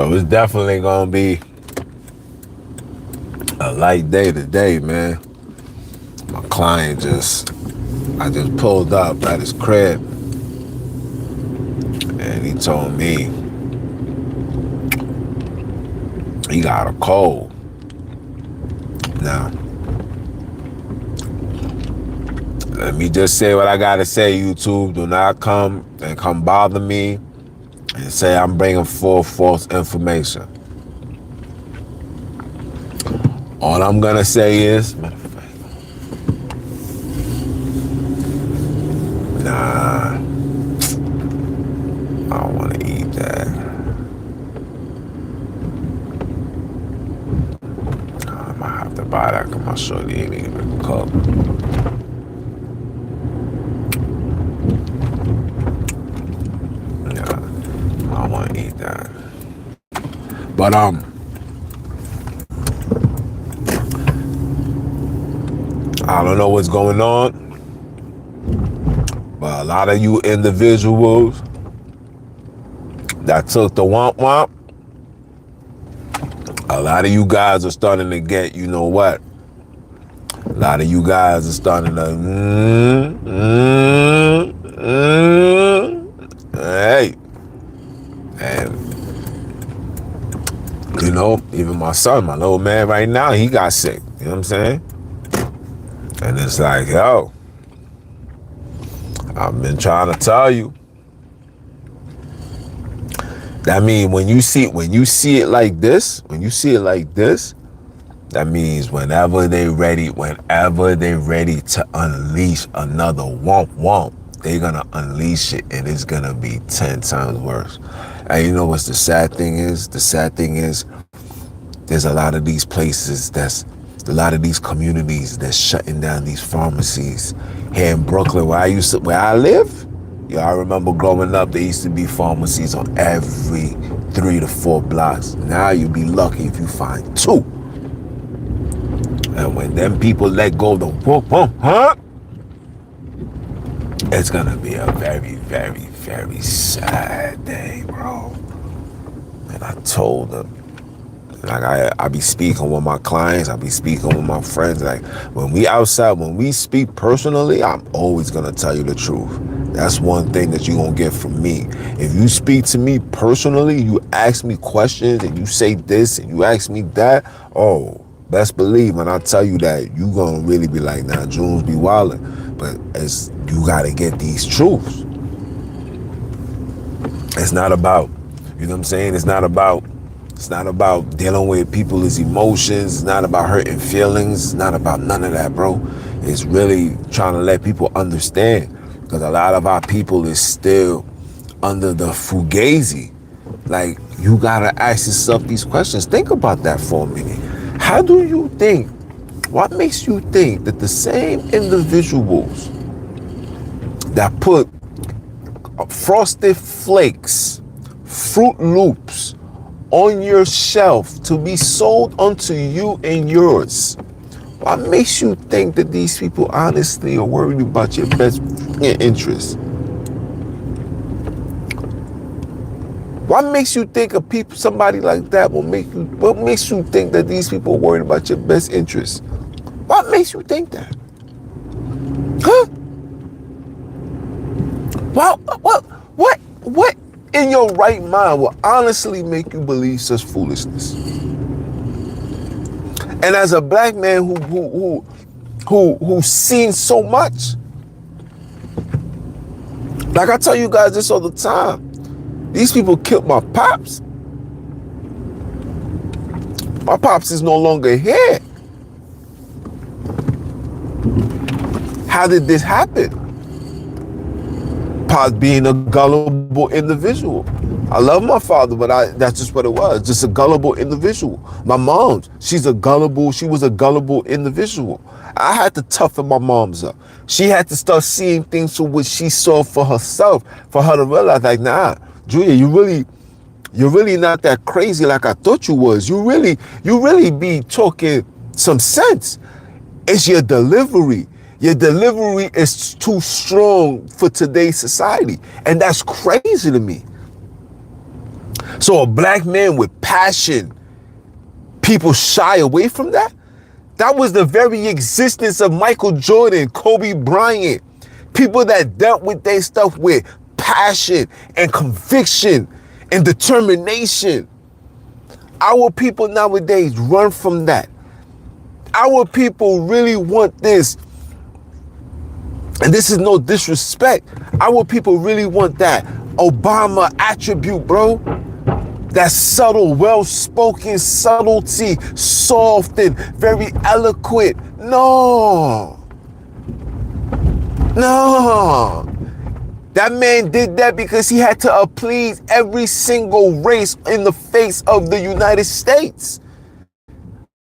So it's definitely gonna be a light day today, man. My client I just pulled up at his crib and he told me he got a cold. Now, let me just say what I gotta say, YouTube. Do not come bother me and say I'm bringing forth false information. All I'm gonna say is, matter of fact, nah, I don't wanna eat that. I might have to buy that because my shorty ain't even cooked. Yeah, I don't wanna eat that. But I don't know what's going on, but a lot of you individuals that took the womp womp, a lot of you guys are starting to get, you know what? A lot of you guys are starting to, hey. And, you know, even my son, my little man right now, he got sick. You know what I'm saying? And it's like, yo, I've been trying to tell you. That means when you see it like this, that means whenever they ready to unleash another womp womp, they're gonna unleash it and it's gonna be 10 times worse. And you know what's the sad thing is? The sad thing is there's a lot of these places a lot of these communities that's shutting down these pharmacies. Here in Brooklyn, where I live, I remember growing up, there used to be pharmacies on every 3 to 4 blocks. Now you'd be lucky if you find 2. And when them people let go of the whoop, it's gonna be a very, very, very sad day, bro. And I told them, like I be speaking with my clients, I be speaking with my friends. Like when we outside, when we speak personally, I'm always gonna tell you the truth. That's one thing that you're gonna get from me. If you speak to me personally, you ask me questions and you say this and you ask me that, oh, best believe when I tell you that, you gonna really be like, nah, Junes be wildin'. But you gotta get these truths. It's not about, you know what I'm saying? It's not about dealing with people's emotions. It's not about hurting feelings. It's not about none of that, bro. It's really trying to let people understand, because a lot of our people is still under the fugazi. Like, you gotta ask yourself these questions. Think about that for a minute. How do you think, what makes you think that the same individuals that put Frosted Flakes, Fruit Loops on your shelf to be sold unto you and yours, what makes you think that these people honestly are worried about your best interest? What makes you think somebody like that what makes you think that these people are worried about your best interest? What makes you think that? Huh? What in your right mind will honestly make you believe such foolishness? And as a black man who's seen so much, like I tell you guys this all the time, these people killed my pops. My pops is no longer here. How did this happen? Pops being a gullible individual. I love my father, but that's just what it was. Just a gullible individual. My mom, she was a gullible individual. I had to toughen my mom's up. She had to start seeing things for what she saw for herself, for her to realize, like, nah, Julia, you're really not that crazy like I thought you was. You really be talking some sense. It's your delivery. Your delivery is too strong for today's society. And that's crazy to me. So a black man with passion, people shy away from that? That was the very existence of Michael Jordan, Kobe Bryant. People that dealt with their stuff with passion and conviction and determination. Our people nowadays run from that. Our people really want this. And this is no disrespect. Our people really want that Obama attribute, bro. That subtle, well-spoken subtlety, soft and very eloquent. No. That man did that because he had to appease every single race in the face of the United States.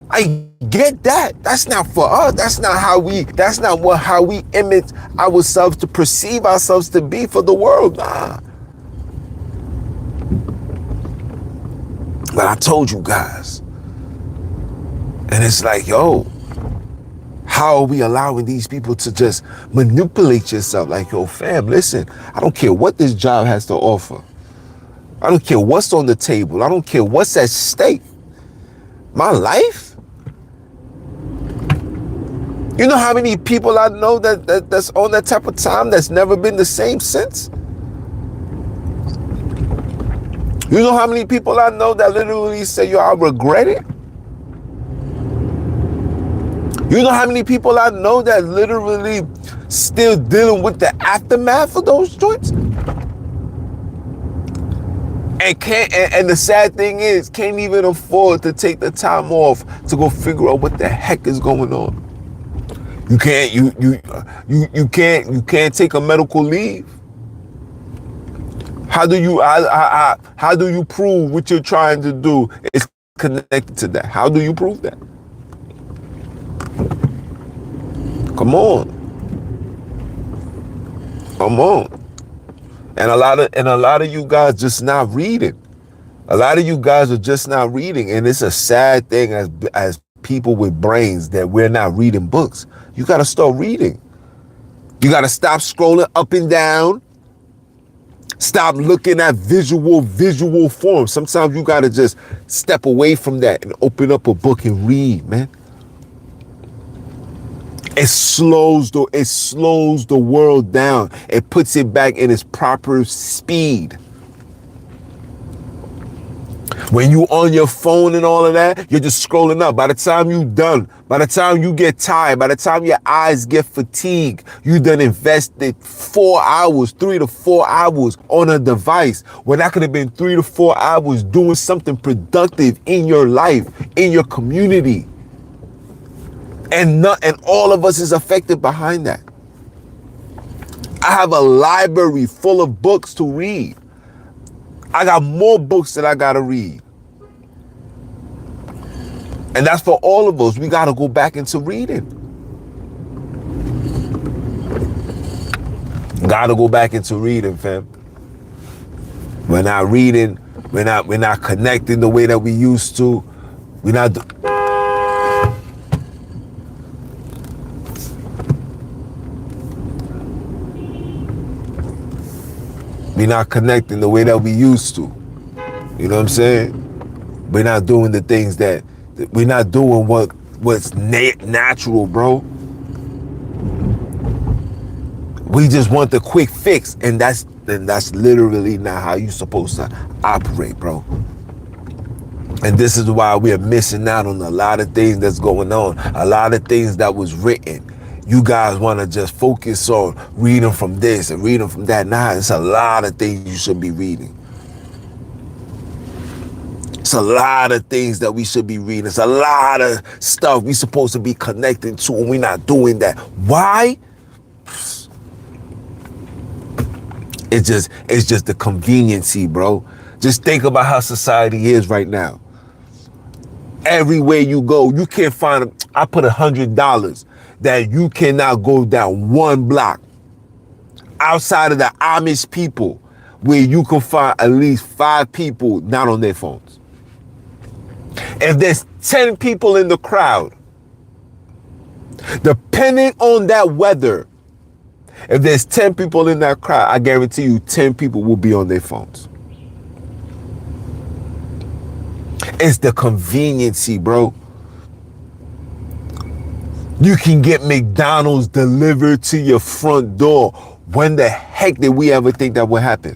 I get that. That's not for us. That's not how we image ourselves to perceive ourselves to be for the world. Nah. But I told you guys. And it's like, yo, how are we allowing these people to just manipulate yourself? Like, yo, fam, listen, I don't care what this job has to offer. I don't care what's on the table. I don't care what's at stake. My life? You know how many people I know that's on that type of time that's never been the same since? You know how many people I know that literally say, yo, I regret it? You know how many people I know that literally still dealing with the aftermath of those joints? And the sad thing is, can't even afford to take the time off to go figure out what the heck is going on. You can't take a medical leave. How do you prove what you're trying to do is connected to that? How do you prove that? Come on. And a lot of you guys just not reading. A lot of you guys are just not reading, and it's a sad thing as people with brains that we're not reading books. You got to start reading. You got to stop scrolling up and down. Stop looking at visual forms. Sometimes you got to just step away from that and open up a book and read, man. It slows the world down. It puts it back in its proper speed. When you on your phone and all of that, you're just scrolling up. By the time you done, by the time you get tired, by the time your eyes get fatigued, you done invested 3 to 4 hours on a device when that could have been 3 to 4 hours doing something productive in your life, in your community. And all of us is affected behind that. I have a library full of books to read. I got more books that I gotta read. And that's for all of us. We gotta go back into reading. Gotta go back into reading, fam. We're not reading. We're not connecting the way that we used to. We're not connecting the way that we used to. You know what I'm saying? We're not doing the things that we're not doing what's natural, bro. We just want the quick fix, and that's literally not how you're supposed to operate, bro. And this is why we are missing out on a lot of things that's going on, a lot of things that was written. You guys want to just focus on reading from this and reading from that. Nah, it's a lot of things you should be reading. It's a lot of things that we should be reading. It's a lot of stuff we supposed to be connecting to, and we're not doing that. Why? It's just the conveniency, bro. Just think about how society is right now. Everywhere you go, you can't find. I put $100 that you cannot go down one block outside of the Amish people where you can find at least 5 people not on their phones. If there's 10 people in the crowd, depending on that weather, if there's 10 people in that crowd, I guarantee you 10 people will be on their phones. It's the conveniency, bro. You can get McDonald's delivered to your front door. When the heck did we ever think that would happen?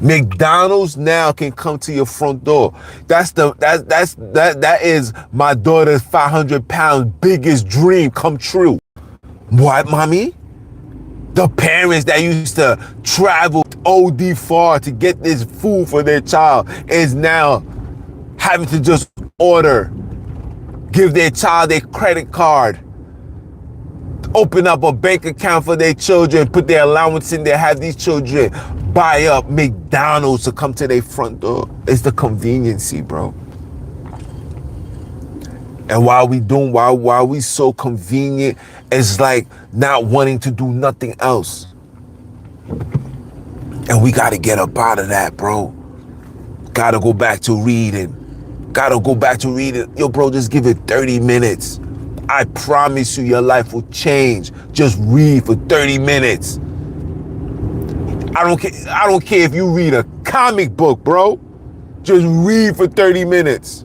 McDonald's now can come to your front door. That is my daughter's 500-pound biggest dream come true. What, mommy? The parents that used to travel OD far to get this food for their child is now having to just order, give their child their credit card, open up a bank account for their children, put their allowance in there, have these children buy up McDonald's to come to their front door. It's the conveniency, bro. And while we so convenient, it's like not wanting to do nothing else. And we gotta get up out of that, bro. Gotta go back to reading. Yo, bro, just give it 30 minutes. I promise you your life will change. Just read for 30 minutes. I don't care if you read a comic book, bro. Just read for 30 minutes.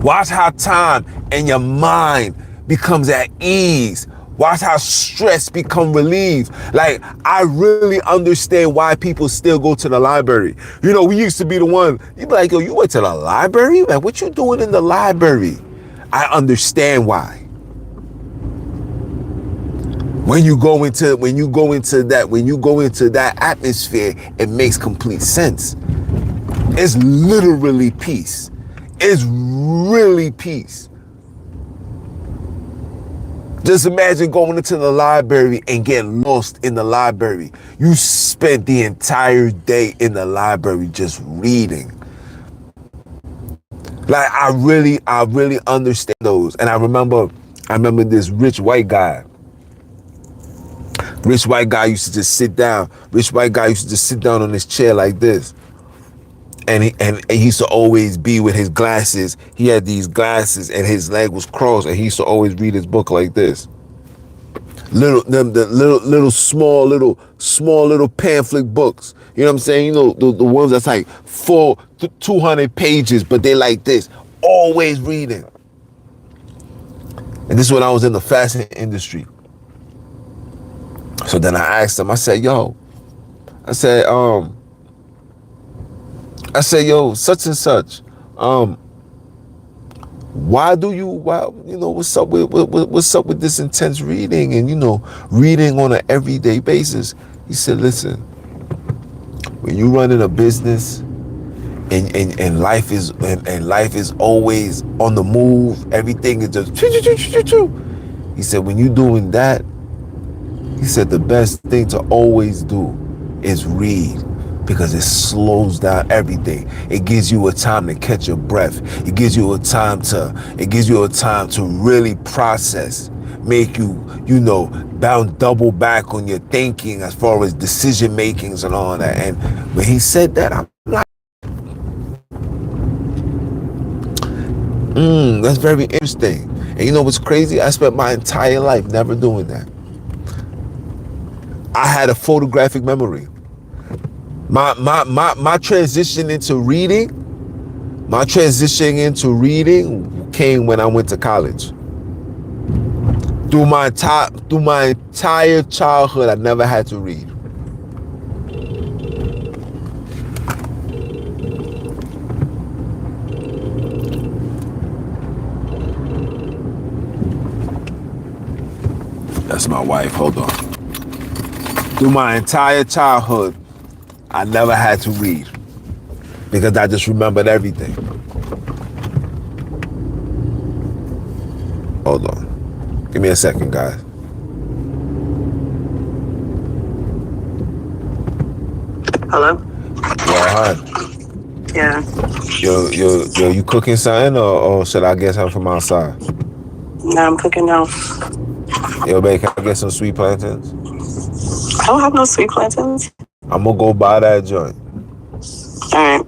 Watch how time and your mind becomes at ease. Watch how stress become relieved. Like, I really understand why people still go to the library. You know, we used to be the one, you'd be like, yo, you went to the library? Like, what you doing in the library? I understand why. When you go into that atmosphere, it makes complete sense. It's literally peace. It's really peace. Just imagine going into the library and getting lost in the library. You spent the entire day in the library just reading. Like, I really understand those. And I remember this rich white guy. Rich white guy used to just sit down. Rich white guy used to just sit down on his chair like this. And he used to always be with his glasses. He had these glasses and his leg was crossed, and he used to always read his book like this. Little small pamphlet books. You know what I'm saying? You know, the ones that's like 200 pages, but they like this. Always reading. And this is when I was in the fashion industry. So then I asked him, I said, yo, such and such, what's up with this intense reading and, reading on an everyday basis? He said, listen, when you run in a business and life is always on the move, everything is just, he said, when you're doing that, he said, the best thing to always do is read. Because it slows down everything. It gives you a time to catch your breath. It gives you a time to really process, make you, bound double back on your thinking as far as decision makings and all that. And when he said that, I'm like, that's very interesting. And you know what's crazy? I spent my entire life never doing that. I had a photographic memory. My transition into reading, came when I went to college. Through my entire childhood, I never had to read. That's my wife, hold on. Through my entire childhood, I never had to read because I just remembered everything. Hold on. Give me a second, guys. Hello? Yeah, hon. Yeah. Yo, you cooking something or should I get something from outside? No, I'm cooking now. Yo, babe, can I get some sweet plantains? I don't have no sweet plantains. I'm gonna go buy that joint. All right.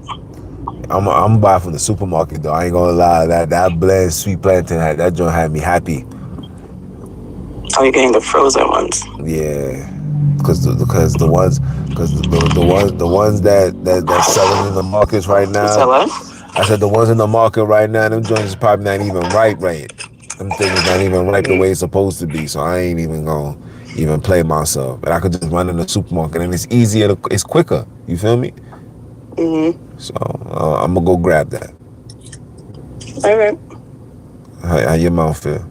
I'm gonna buy from the supermarket though. I ain't gonna lie. That blend sweet plantain, that joint had me happy. Oh, you're getting the frozen ones? Yeah, because the Cause the ones that's selling in the markets right You said now, what? I said the ones in the market right now, them joints is probably not even ripe right. Them things not even ripe the way it's supposed to be. So I ain't even gonna even play myself. And I could just run in the supermarket and it's easier, it's quicker. You feel me? So I'm gonna go grab that. All right. How your mouth feel?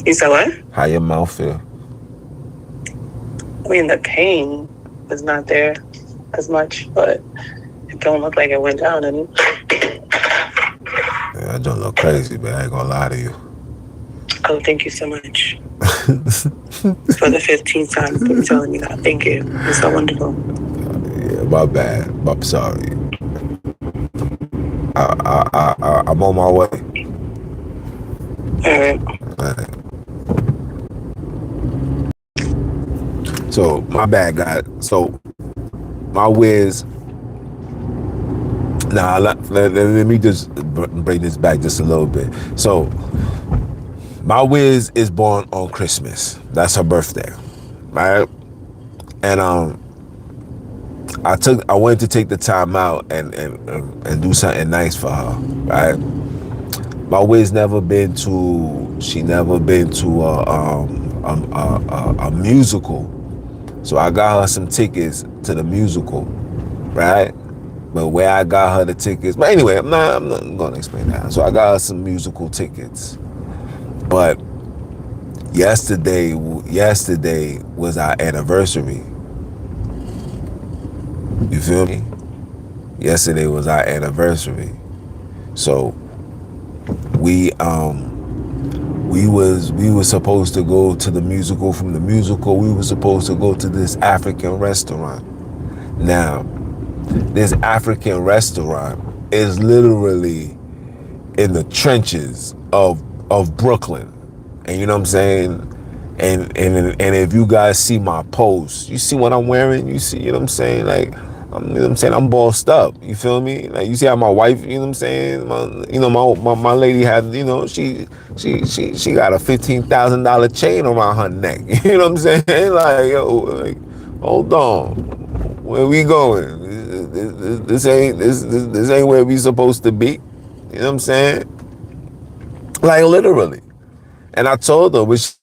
You said what? How your mouth feel? I mean, the pain is not there as much, but it don't look like it went down any. Yeah, I don't look crazy, but I ain't gonna lie to you. Oh, thank you so much for the 15th time for telling me that. Thank you. You're so wonderful. Yeah, my bad. I'm sorry. I'm on my way. All right. Alright. So my bad, guy. So my whiz. Nah, let me just bring this back just a little bit. So my whiz is born on Christmas. That's her birthday, right? And I wanted to take the time out and do something nice for her, right? My whiz never been to. She never been to a musical. So I got her some tickets to the musical, right? But where I got her the tickets, but anyway, I'm not going to explain that. So I got her some musical tickets. But yesterday was our anniversary. You feel me? Yesterday was our anniversary. So we were supposed to go to the musical. From the musical, we were supposed to go to this African restaurant. Now, this African restaurant is literally in the trenches of Brooklyn. And you know what I'm saying? And if you guys see my posts, you see what I'm wearing, you see, you know what I'm saying? Like, you know what I'm saying? I'm bossed up. You feel me? Like, you see how my wife, you know what I'm saying? My lady had, you know, she got a $15,000 chain around her neck. You know what I'm saying? Like, yo, like, hold on. Where we going? This ain't where we supposed to be. You know what I'm saying? Like, literally. And I told her when she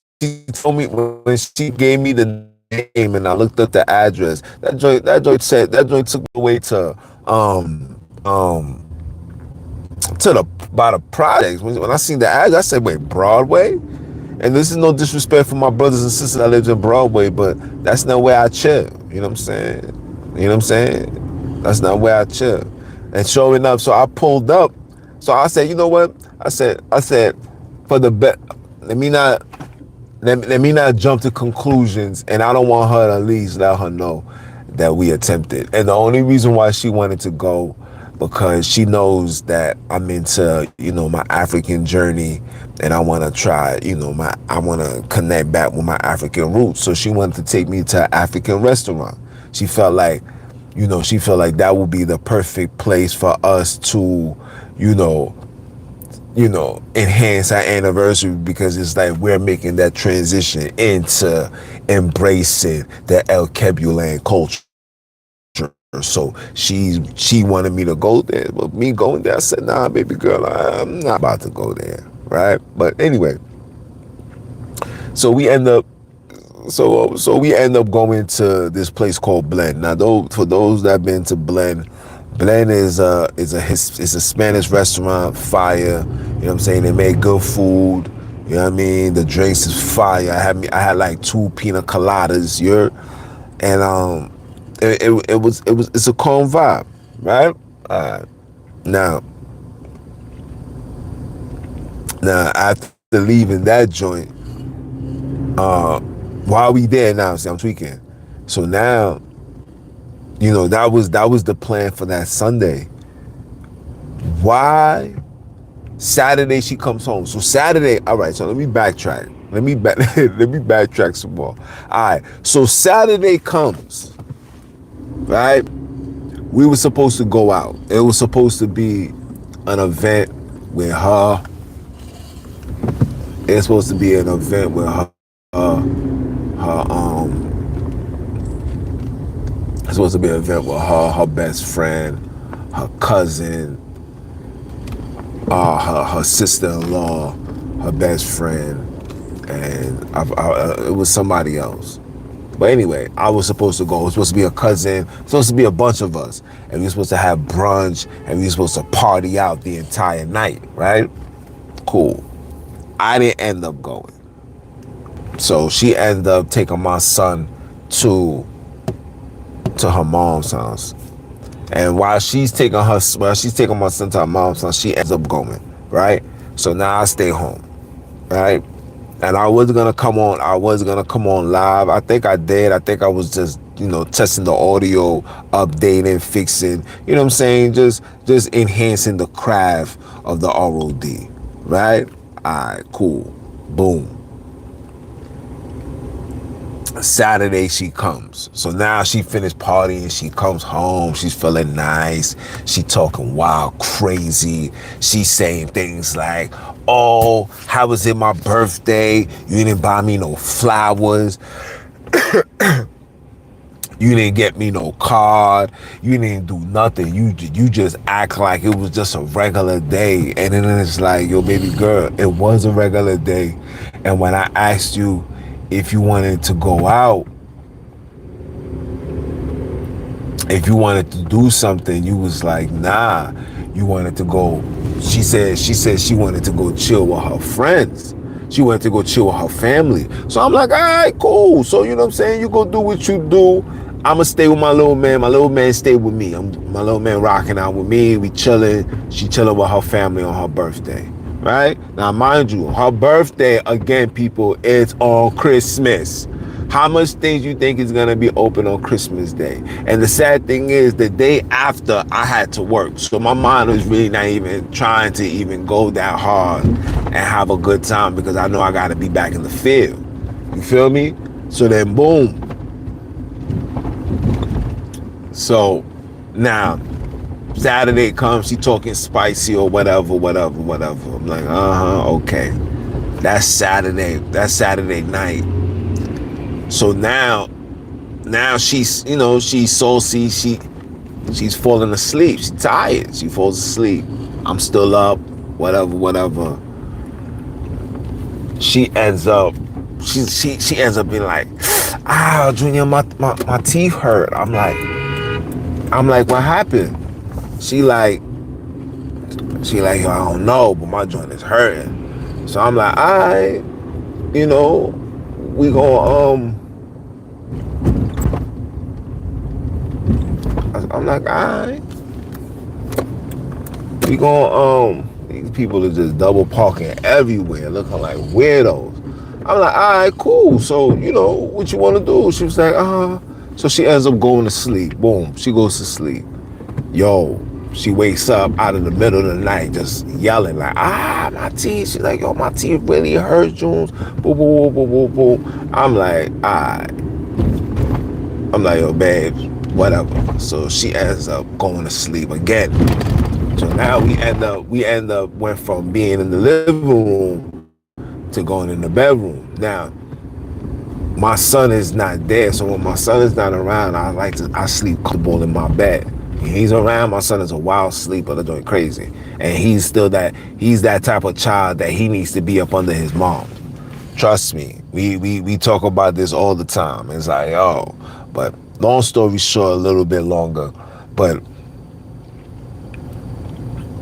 told me, when she gave me the name and I looked up the address, that joint took me away to the by the projects. When I seen the address, I said, wait, Broadway? And this is no disrespect for my brothers and sisters that live in Broadway, but that's not where I chill. You know what I'm saying? You know what I'm saying? That's not where I chill. And sure enough, so I pulled up. So I said, you know what? I said, for the bet, let me not let me not jump to conclusions, and I don't want her to at least let her know that we attempted. And the only reason why she wanted to go, because she knows that I'm into, you know, my African journey, and I want to try, you know, I want to connect back with my African roots. So she wanted to take me to an African restaurant. She felt like, you know, that would be the perfect place for us to, you know, enhance our anniversary, because it's like we're making that transition into embracing the El Kebulan culture. So she wanted me to go there, but me going there, I said, nah, baby girl, I'm not about to go there, right? But anyway, so we end up we end up going to this place called Blend. Now, for those that have been to Blend, Blend is a Spanish restaurant, fire. You know what I'm saying? They make good food. You know what I mean? The drinks is fire. I had like 2 pina coladas, and it's a calm vibe, right? Now after leaving that joint, while we there now, see, I'm tweaking. So now, you know, that was the plan for that Sunday. Why? Saturday she comes home. So Saturday, all right. So let me backtrack. Let me backtrack some more. All right. So Saturday comes, right? We were supposed to go out. It was supposed to be an event with her. It's supposed to be an event with her supposed to be an event with her, her best friend, her cousin, her sister-in-law, her best friend, and it was somebody else. But anyway, I was supposed to go. It was supposed to be a cousin, supposed to be a bunch of us, and we were supposed to have brunch, and we were supposed to party out the entire night, right? Cool. I didn't end up going. So she ended up taking my son to her mom's house. And while she's taking my son to her mom's house, she ends up going, right? So now I stay home, right? And I was gonna come on live. I think I did. I think I was just, testing the audio, updating, fixing, you know what I'm saying? Just enhancing the craft of the ROD, right? Alright, cool. Boom. Saturday she comes. So now she finished partying, she comes home, she's feeling nice, she talking wild crazy, she's saying things like, oh, how was it my birthday? You didn't buy me no flowers. You didn't get me no card. You didn't do nothing. You just act like it was just a regular day. And then it's like, yo, baby girl, it was a regular day. And when I asked you if you wanted to go out, if you wanted to do something, you was like, nah. You wanted to go. She said she wanted to go chill with her friends. She wanted to go chill with her family. So I'm like, all right, cool. So you know what I'm saying? You go do what you do. I'ma stay with my little man. My little man stay with me. My little man rocking out with me. We chilling. She chilling with her family on her birthday. Right? Now, mind you, her birthday, again, people, it's on Christmas. How much things you think is going to be open on Christmas Day? And the sad thing is, the day after, I had to work. So my mind was really not even trying to even go that hard and have a good time because I know I got to be back in the field. You feel me? So then, boom. So now, Saturday comes, she talking spicy or whatever. I'm like, okay. That's Saturday night. So now she's, she's saucy, she's falling asleep. She's tired. She falls asleep. I'm still up, whatever. She ends up being like, Junior, my teeth hurt. I'm like, what happened? She like, yo, I don't know, but my joint is hurting. So I'm like, all right, we gonna, I'm like, all right, we gonna, these people are just double parking everywhere, looking like weirdos. I'm like, all right, cool. So, what you want to do? She was like, So she ends up going to sleep. Boom, she goes to sleep. Yo, she wakes up out of the middle of the night just yelling like, my teeth. She's like, yo, my teeth really hurt, Junes. Boom, boom, boom, boom, boom. I'm like, all right. I'm like, yo, babe, whatever. So she ends up going to sleep again. So now we end up went from being in the living room to going in the bedroom. Now, my son is not there, so when my son is not around, I sleep comfortable in my bed. When he's around, my son is a wild sleeper, they're doing crazy. And he's that type of child that he needs to be up under his mom. Trust me, we talk about this all the time. It's like, but long story short, a little bit longer, but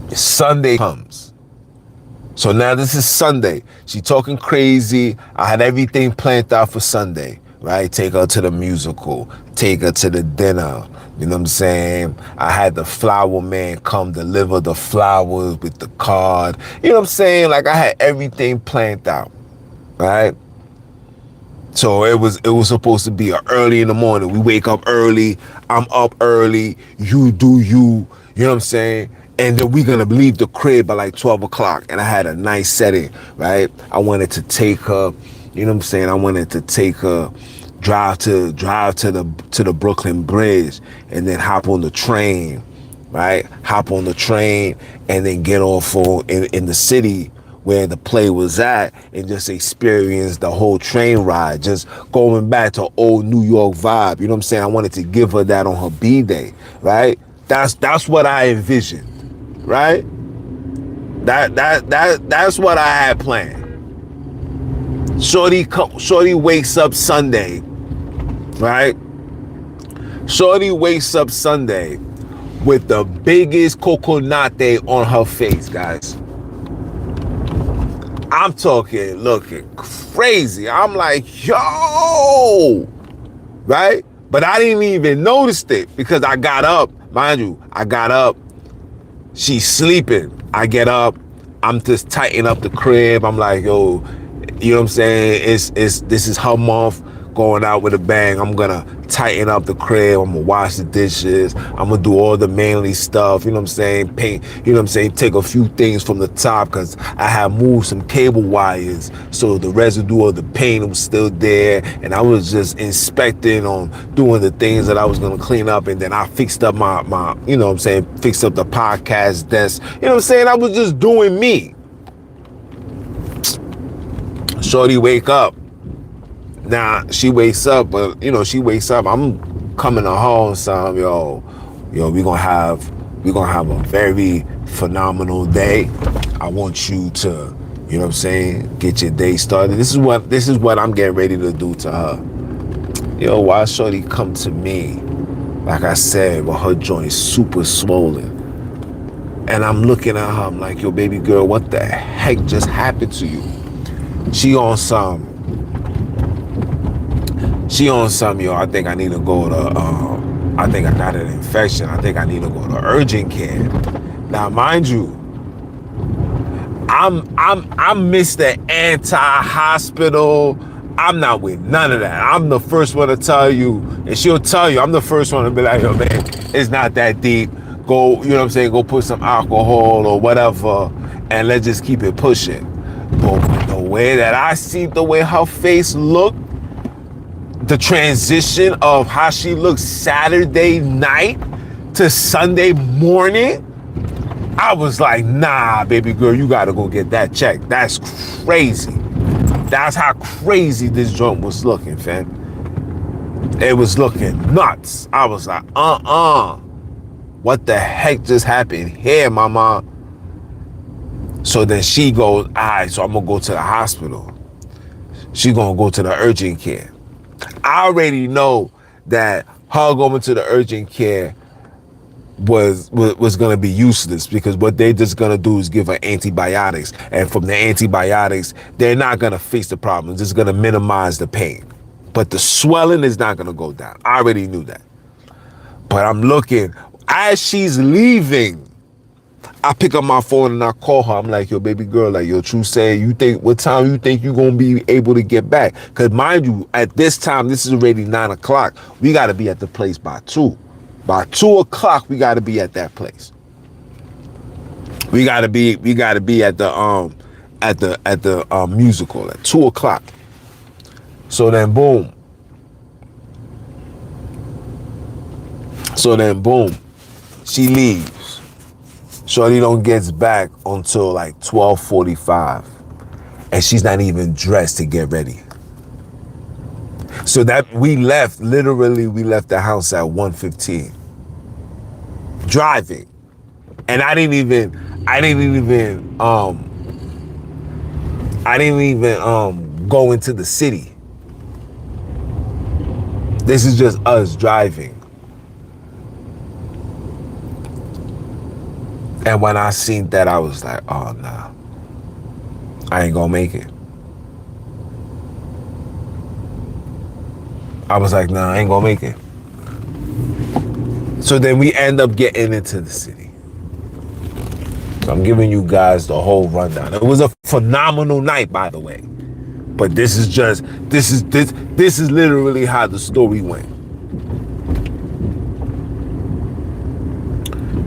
Sunday comes. So now this is Sunday. She talking crazy. I had everything planned out for Sunday, right? Take her to the musical, take her to the dinner. You know what I'm saying? I had the flower man come deliver the flowers with the card. You know what I'm saying? Like I had everything planned out, right? So it was supposed to be early in the morning. We wake up early. I'm up early. You do you. You know what I'm saying? And then we're going to leave the crib by like 12 o'clock. And I had a nice setting, right? I wanted to take her, you know what I'm saying? I wanted to take her, drive to the Brooklyn Bridge and then hop on the train, right? Hop on the train and then get off in the city where the play was at and just experience the whole train ride, just going back to old New York vibe. You know what I'm saying? I wanted to give her that on her B-Day, right? That's what I envisioned, right? That's what I had planned. Shorty wakes up Sunday, right? Shorty wakes up Sunday with the biggest coconate on her face, guys. I'm talking, looking crazy. I'm like, yo, right? But I didn't even notice it because I got up. Mind you, I got up. She's sleeping. I get up. I'm just tightening up the crib. I'm like, yo, you know what I'm saying? This is her month, going out with a bang. I'm gonna tighten up the crib. I'm gonna wash the dishes. I'm gonna do all the manly stuff. You know what I'm saying? Paint. You know what I'm saying? Take a few things from the top because I had moved some cable wires, so the residue of the paint was still there. And I was just inspecting on doing the things that I was gonna clean up. And then I fixed up my you know what I'm saying? Fixed up the podcast desk. You know what I'm saying? I was just doing me. Shorty wake up. Now she wakes up, but you know, she wakes up. I'm coming to home, son. Yo, we gonna have a very phenomenal day. I want you to, you know what I'm saying, get your day started. This is what I'm getting ready to do to her. Yo, why Shorty come to me, like I said, with her joint super swollen. And I'm looking at her, I'm like, yo, baby girl, what the heck just happened to you? She on some, yo, I think I need to go to, I think I got an infection. I think I need to go to urgent care. Now, mind you, I'm Mr. Anti-hospital. I'm not with none of that. I'm the first one to tell you, and she'll tell you, I'm the first one to be like, yo, man, it's not that deep. Go, you know what I'm saying, go put some alcohol or whatever, and let's just keep it pushing. But the way that I see the way her face looked, the transition of how she looked Saturday night to Sunday morning, I was like, nah, baby girl, you gotta go get that checked. That's crazy. That's how crazy this joint was looking, fam. It was looking nuts. I was like, what the heck just happened here, mama? So then she goes, all right, so I'm gonna go to the hospital. She gonna go to the urgent care. I already know that her going to the urgent care was gonna be useless because what they're just gonna do is give her antibiotics, and from the antibiotics, they're not gonna fix the problem. It's just gonna minimize the pain, but the swelling is not gonna go down. I already knew that. But I'm looking as she's leaving. I pick up my phone and I call her. I'm like, yo, baby girl, like, yo, true say, what time you think you're going to be able to get back? Because mind you, at this time, this is already 9 o'clock. We got to be at the place by 2. By 2 o'clock, we got to be at that place. We got to be at the musical at 2 o'clock. So then boom. She leaves. Shorty don't gets back until like 12:45, and she's not even dressed to get ready. So that we left the house at 1:15, driving, and I didn't even go into the city. This is just us driving. And when I seen that, I was like, oh, nah. I ain't gonna make it. I was like, nah, I ain't gonna make it. So then we end up getting into the city. So I'm giving you guys the whole rundown. It was a phenomenal night, by the way. But this is literally how the story went.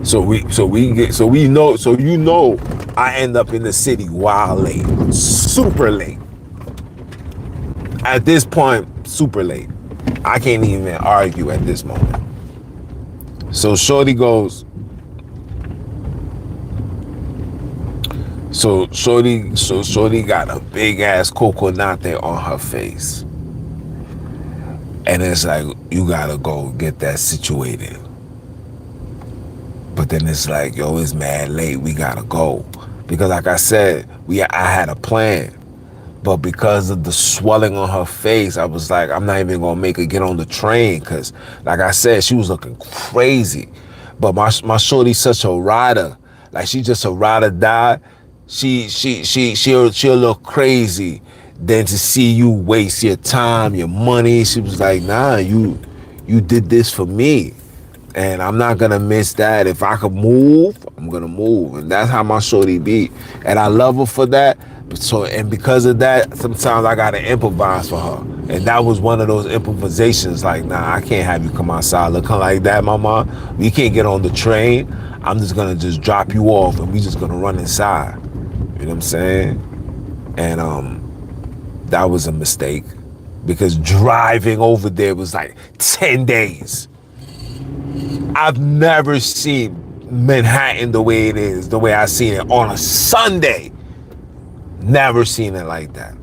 So you know, I end up in the city wild late, super late. At this point, super late. I can't even argue at this moment. So Shorty goes, Shorty got a big ass coconut on her face. And it's like, you gotta go get that situated. But then it's like, yo, it's mad late. We gotta go. Because like I said, I had a plan. But because of the swelling on her face, I was like, I'm not even gonna make her get on the train. Cause like I said, she was looking crazy. But my shorty's such a rider. Like, she just a ride or die. She'll look crazy than to see you waste your time, your money. She was like, nah, you did this for me. And I'm not gonna miss that. If I could move, I'm gonna move. And that's how my shorty be. And I love her for that. And because of that, sometimes I gotta improvise for her. And that was one of those improvisations. Like, nah, I can't have you come outside looking like that, mama. We can't get on the train. I'm just gonna just drop you off and we just gonna run inside. You know what I'm saying? And that was a mistake. Because driving over there was like 10 days. I've never seen Manhattan the way it is, the way I seen it on a Sunday. Never seen it like that.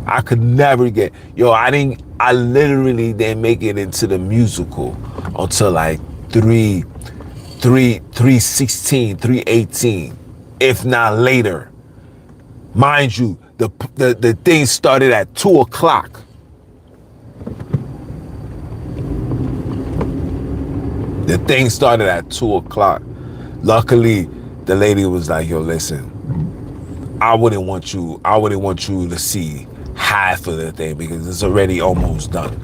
I could never get, I literally didn't make it into the musical until like 3:16, 3:18, if not later. Mind you, the thing started at 2:00. The thing started at 2:00. Luckily, the lady was like, yo, listen, I wouldn't want you to see half of the thing because it's already almost done.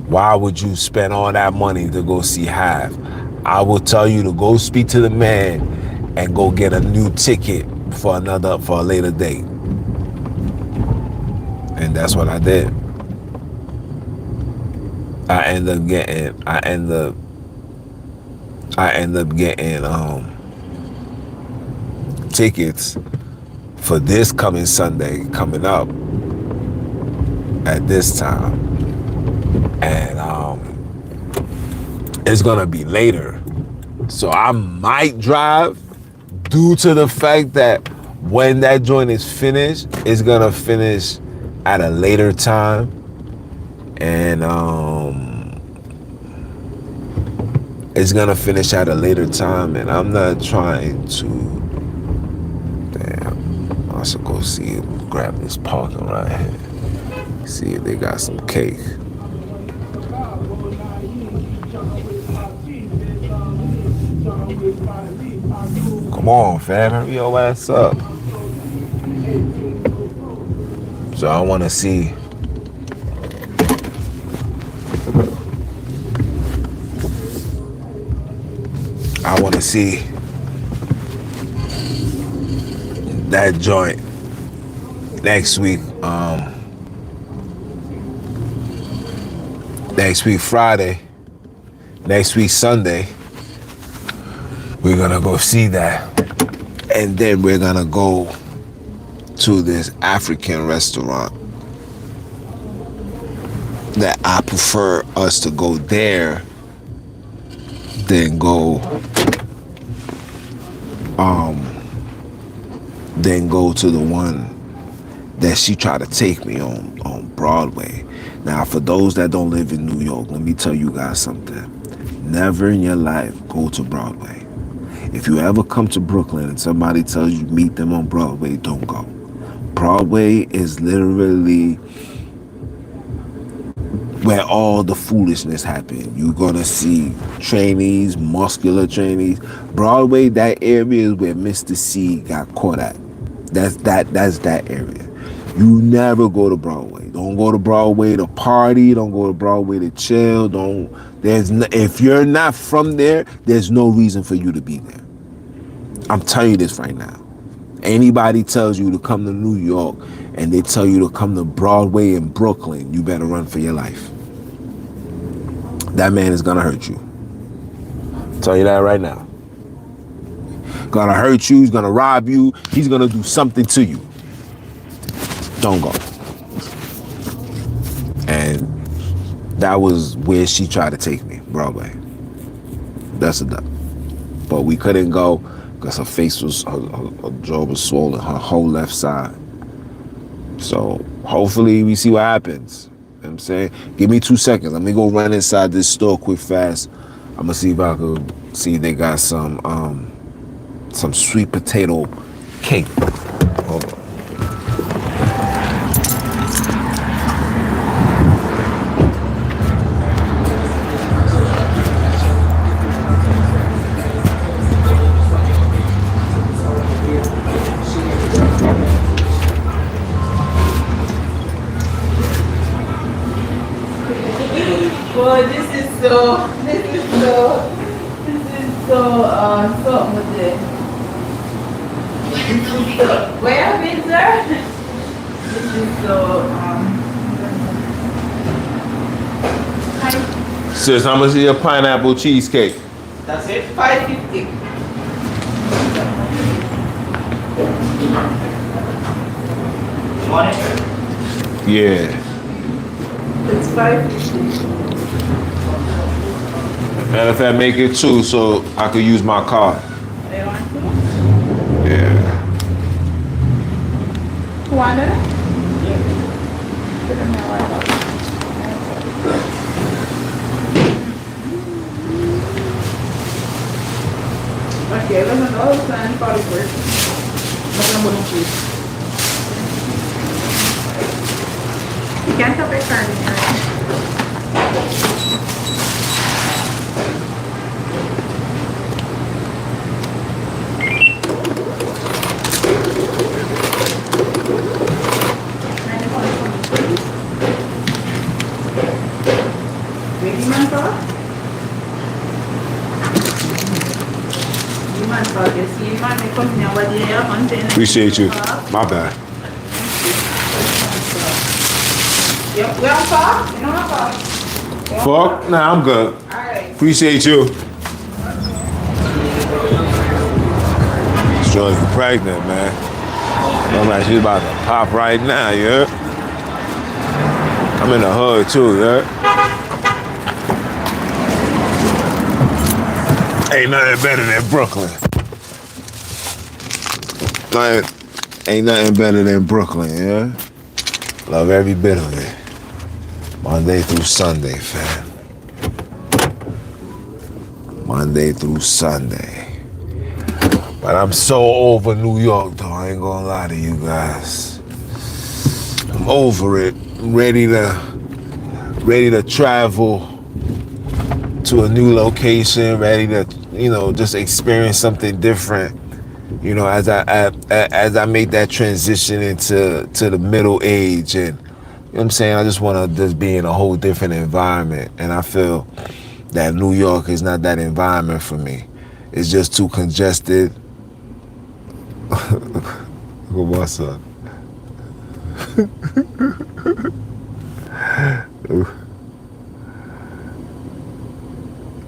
Why would you spend all that money to go see half? I will tell you to go speak to the man and go get a new ticket for a later date. And that's what I did. I end up getting tickets for this coming Sunday coming up at this time. And it's gonna be later. So I might drive due to the fact that when that joint is finished, it's gonna finish at a later time. And it's gonna finish at a later time, and I'm not trying to. Damn, I should go see it, grab this parking right here. See if they got some cake. Come on, fam, hurry your ass up. So I wanna see. I want to see that joint next week. Next week Friday. Next week Sunday. We're gonna go see that, and then we're gonna go to this African restaurant that I prefer us to go there than go to the one that she tried to take me on Broadway. Now, for those that don't live in New York, let me tell you guys something. Never in your life go to Broadway. If you ever come to Brooklyn and somebody tells you meet them on Broadway, don't go. Broadway is literally where all the foolishness happened. You're gonna see trainees, muscular trainees. Broadway, that area is where Mr. C got caught at. That's that area. You never go to Broadway. Don't go to Broadway to party. Don't go to Broadway to chill. If you're not from there, there's no reason for you to be there. I'm telling you this right now. Anybody tells you to come to New York and they tell you to come to Broadway in Brooklyn, you better run for your life. That man is gonna hurt you. I'll tell you that right now. Gonna hurt you, he's gonna rob you, he's gonna do something to you. Don't go. And that was where she tried to take me, Broadway. That's a dub. But we couldn't go because her face was, her jaw was swollen, her whole left side. So hopefully we see what happens. You know what I'm saying? Give me 2 seconds. Let me go run inside this store quick fast. I'm gonna see if I could see if they got some sweet potato cake. Hold on. Boy, this is so, something with it. This is so, where have been, sir? This is so, Sis, how much is your pineapple cheesecake? that's it, 550. You want it? Yeah. It's 550. Matter of fact, make it 2 so I could use my card. They want to? Yeah. Want it? Okay, let me know if I'm probably first. You can't have a turn here. Baby manfa? You manfa, you see, you man, they come here, but they are content. Appreciate you. My bad. Yep, we on far? You know how far? Fuck? Nah, I'm good. Alright. Appreciate you. Sure you pregnant, man. I'm like she's about to pop right now, yeah? I'm in the hood too, yeah? Ain't nothing better than Brooklyn. Ain't nothing better than Brooklyn, yeah? Love every bit of it. Monday through Sunday, fam. Monday through Sunday. But I'm so over New York, though. I ain't gonna lie to you guys. I'm over it. I'm ready to travel to a new location, ready to, just experience something different. As I make that transition into the middle age, and what I'm saying, I just want to just be in a whole different environment, and I feel that New York is not that environment for me. It's just too congested. What's up?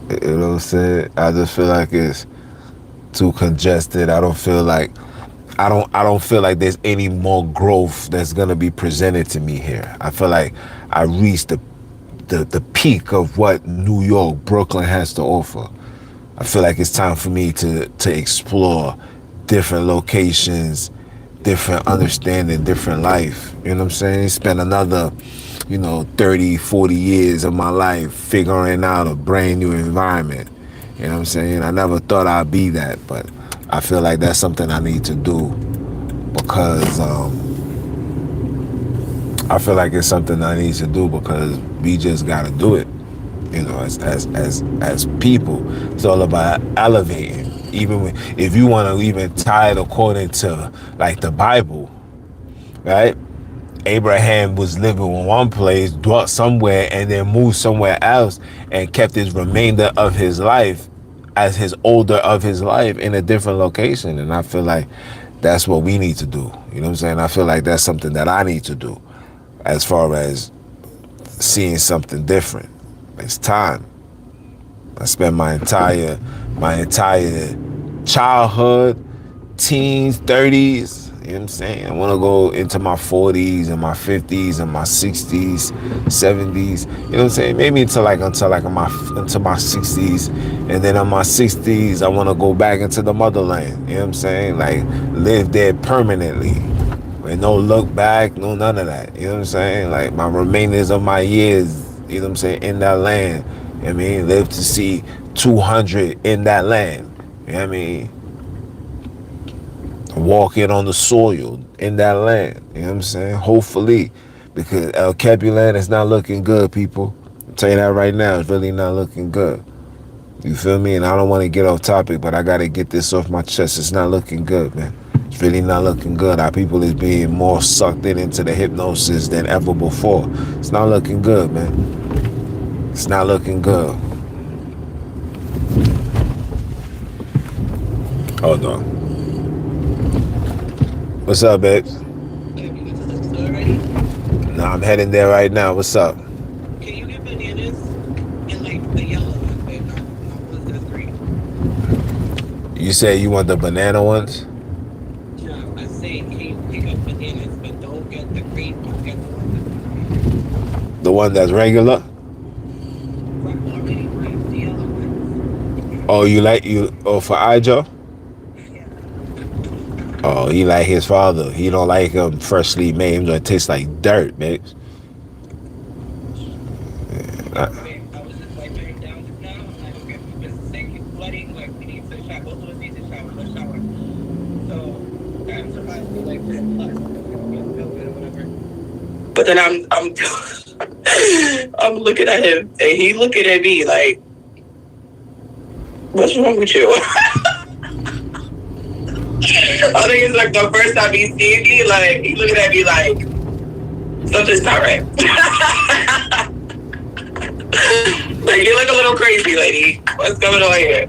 You know what I'm saying? I just feel like it's too congested. I don't feel like there's any more growth that's gonna be presented to me here. I feel like I reached the peak of what New York, Brooklyn has to offer. I feel like it's time for me to explore different locations, different understanding, different life. You know what I'm saying? Spend another 30, 40 years of my life figuring out a brand new environment. You know what I'm saying? I never thought I'd be that, but I feel like that's something I need to do because I feel like it's something I need to do because we just gotta do it. As people, it's all about elevating. If you want to even tie it according to like the Bible, right? Abraham was living in one place, dwelt somewhere, and then moved somewhere else and kept his remainder of his life as his older of his life in a different location. And I feel like that's what we need to do. You know what I'm saying? I feel like that's something that I need to do as far as seeing something different. It's time. I spent my entire childhood, teens, 30s, You know what I'm saying? I want to go into my 40s and my 50s and my 60s, 70s. You know what I'm saying? Maybe until my 60s, and then on my 60s, I want to go back into the motherland. You know what I'm saying? Like live there permanently, with no look back, no none of that. You know what I'm saying? Like my remainers of my years. You know what I'm saying? In that land. You know what I mean, live to see 200 in that land. You know what I mean? Walking on the soil in that land. You know what I'm saying? Hopefully. Because El Capulan is not looking good, people. I'll tell you that right now. It's really not looking good. You feel me? And I don't want to get off topic, but I got to get this off my chest. It's not looking good, man. It's really not looking good. Our people is being more sucked into the hypnosis than ever before. It's not looking good, man. It's not looking good. Hold on. What's up, babe? No, I'm heading there right now. What's up? Can you get bananas in like the yellow ones, babe? Not ones that's green. You say you want the banana ones? No, I say can you pick up bananas, but don't get the green one. Get the one that's green. The one that's regular? Already green, the yellow ones. Oh, for Ijo? Oh, he like his father. He don't like him freshly made. Him gonna taste like dirt, babe. I was just like laying down just now. I'm like, okay, we've been sick, it's bloody. Like, we need to shower. Both of us need to shower. Let's shower. So, I'm surprised we like 10 plus. Feel good or whatever. But then I'm looking at him, and he looking at me like, what's wrong with you? I think it's like the first time he seen me, like, he looking at me like, something's not right. Like, you look a little crazy, lady. What's going on here?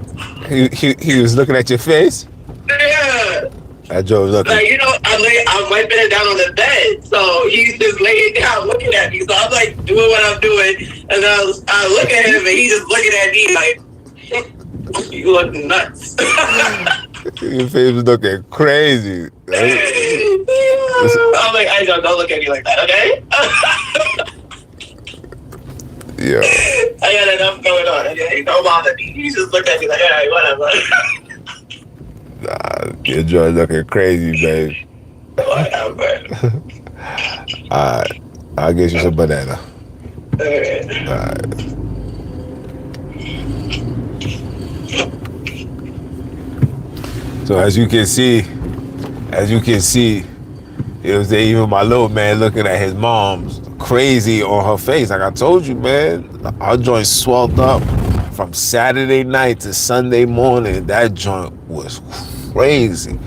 He was looking at your face? Yeah. I drove looking. Like, you know, I'm wiping it down on the bed, so he's just laying down looking at me. So I'm like doing what I'm doing, and I look at him, and he's just looking at me like, you look nuts. Your face was looking crazy. I'm like, I don't look at me like that, okay? Yeah. I got enough going on, okay? Don't bother me. You just look at me like, all right, whatever. Nah, your joy looking crazy, babe. Whatever. Alright. I'll get you some banana. Alright. Alright. So as you can see, it was even my little man looking at his mom's crazy on her face. Like I told you, man, our joint swelled up from Saturday night to Sunday morning. That joint was crazy.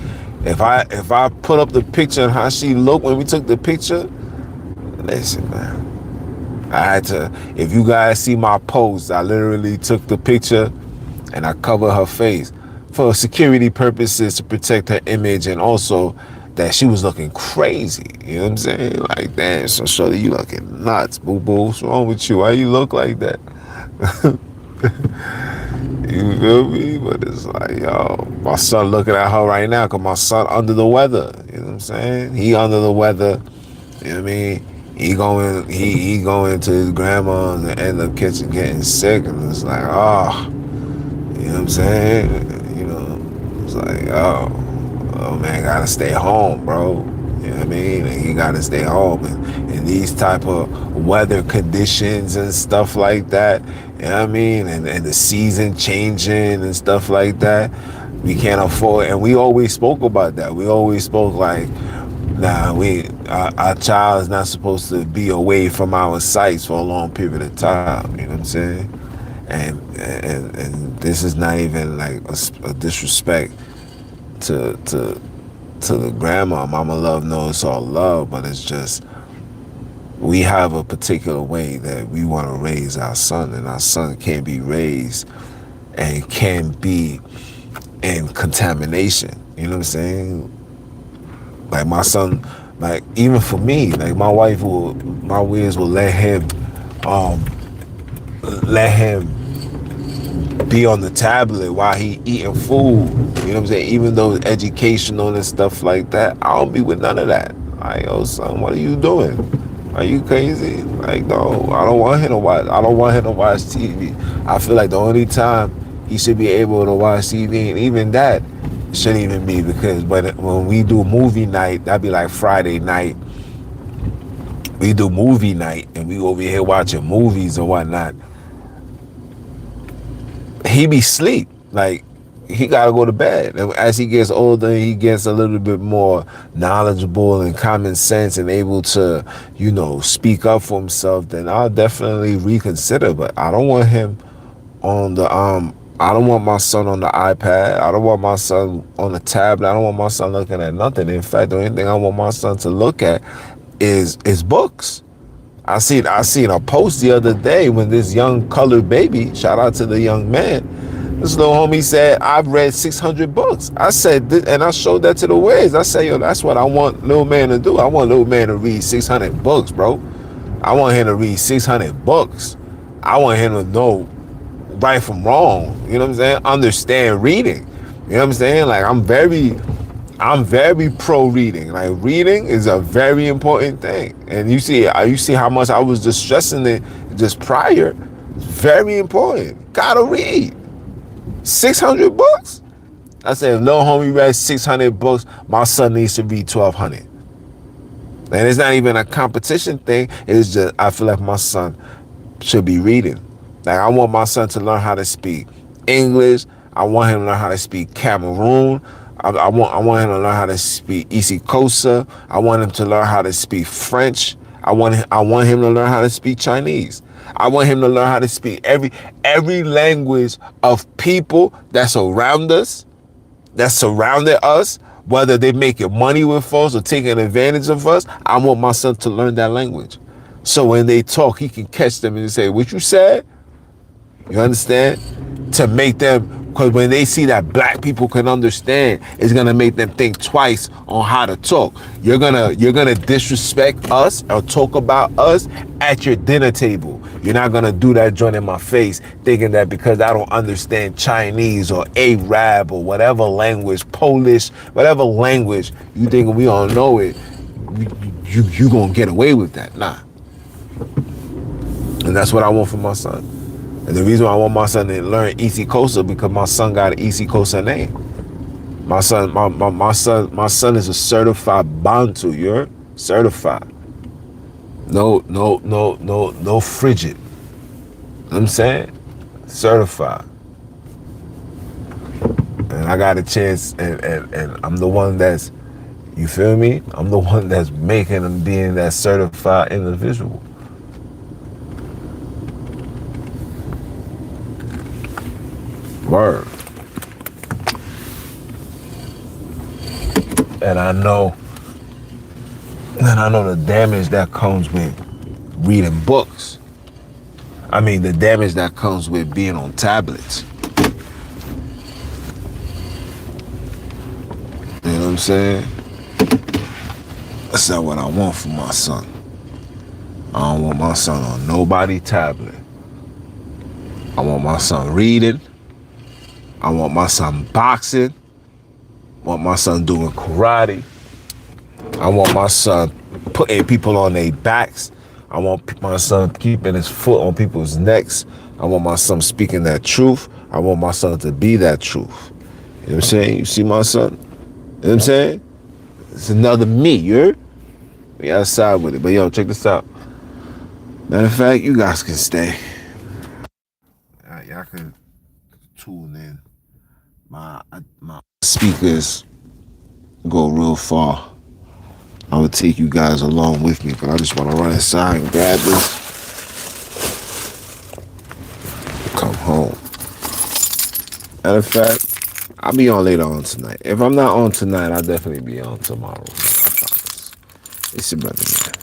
If I put up the picture and how she looked when we took the picture, listen, man. I had to, if you guys see my post, I literally took the picture and I covered her face for security purposes to protect her image, and also that she was looking crazy. You know what I'm saying? Like, damn, so shorty, you looking nuts, boo-boo. What's wrong with you? Why you look like that? You feel me? But it's like, yo, my son looking at her right now because my son under the weather. You know what I'm saying? He under the weather. You know what I mean? He going to his grandma's and end up kitchen getting sick, and it's like, oh, you know what I'm saying? You know, it's like, oh man, gotta stay home, bro. You know what I mean? And he gotta stay home, and these type of weather conditions and stuff like that. You know what I mean? And the season changing and stuff like that. We can't afford, and we always spoke about that. We always spoke like, nah, our child is not supposed to be away from our sights for a long period of time. You know what I'm saying? And this is not even like a disrespect to the grandma. Mama Love knows it's all love, but it's just we have a particular way that we want to raise our son, and our son can't be raised and can be in contamination. You know what I'm saying? Like my son, like even for me, like my wiz will let him be on the tablet while he eating food. You know what I'm saying? Even though it's educational and stuff like that, I don't be with none of that. Like, yo, son, what are you doing? Are you crazy? Like, no, I don't want him to watch. I don't want him to watch TV. I feel like the only time he should be able to watch TV, and even that shouldn't even be, because when we do movie night, that'd be like Friday night. We do movie night, and we over here watching movies or whatnot. He be sleep. Like, he gotta go to bed. And as he gets older, he gets a little bit more knowledgeable and common sense and able to, speak up for himself, then I'll definitely reconsider. But I don't want him on the I don't want my son on the iPad. I don't want my son on the tablet. I don't want my son looking at nothing. In fact, the only thing I want my son to look at is books. I seen a post the other day when this young colored baby, shout out to the young man, this little homie said, I've read 600 books. I said, and I showed that to the Wiz. I said, yo, that's what I want little man to do. I want little man to read 600 books, bro. I want him to read 600 books. I want him to know right from wrong. You know what I'm saying? Understand reading. You know what I'm saying? Like, I'm very pro reading. Like, reading is a very important thing. And you see how much I was just stressing it just prior. It's very important. Gotta read. 600 books? I said, if little homie read 600 books, my son needs to read 1,200. And it's not even a competition thing. It's just, I feel like my son should be reading. Like, I want my son to learn how to speak English. I want him to learn how to speak Cameroon. I want him to learn how to speak Isikosa. I want him to learn how to speak French. I want him to learn how to speak Chinese. I want him to learn how to speak every language of people that's around us, that's surrounded us, whether they making money with us or taking advantage of us. I want my son to learn that language. So when they talk, he can catch them and say, what you said? You understand? To make them, because when they see that black people can understand, it's gonna make them think twice on how to talk. You're gonna disrespect us or talk about us at your dinner table. You're not gonna do that joint in my face, thinking that because I don't understand Chinese or Arab or whatever language, Polish, whatever language, you think we don't know it, you gonna get away with that. Nah. And that's what I want for my son. And the reason why I want my son to learn Isikosa, because my son got an Isikosa name. My son is a certified Bantu. You're certified. No frigid. You know what I'm saying? Certified. And I got a chance, and I'm the one that's, you feel me? I'm the one that's making him being that certified individual. Word. And I know the damage that comes with reading books. I mean, the damage that comes with being on tablets. You know what I'm saying? That's not what I want for my son. I don't want my son on nobody's tablet. I want my son reading. I want my son boxing. I want my son doing karate. I want my son putting people on their backs. I want my son keeping his foot on people's necks. I want my son speaking that truth. I want my son to be that truth. You know what I'm saying? You see my son? You know what I'm saying? It's another me, you heard? We outside with it. But yo, check this out. Matter of fact, you guys can stay. Y'all can tune in. My speakers go real far. I would take you guys along with me, but I just want to run inside and grab this. Come home. Matter of fact, I'll be on later on tonight. If I'm not on tonight, I'll definitely be on tomorrow. I promise. It's your brother, man.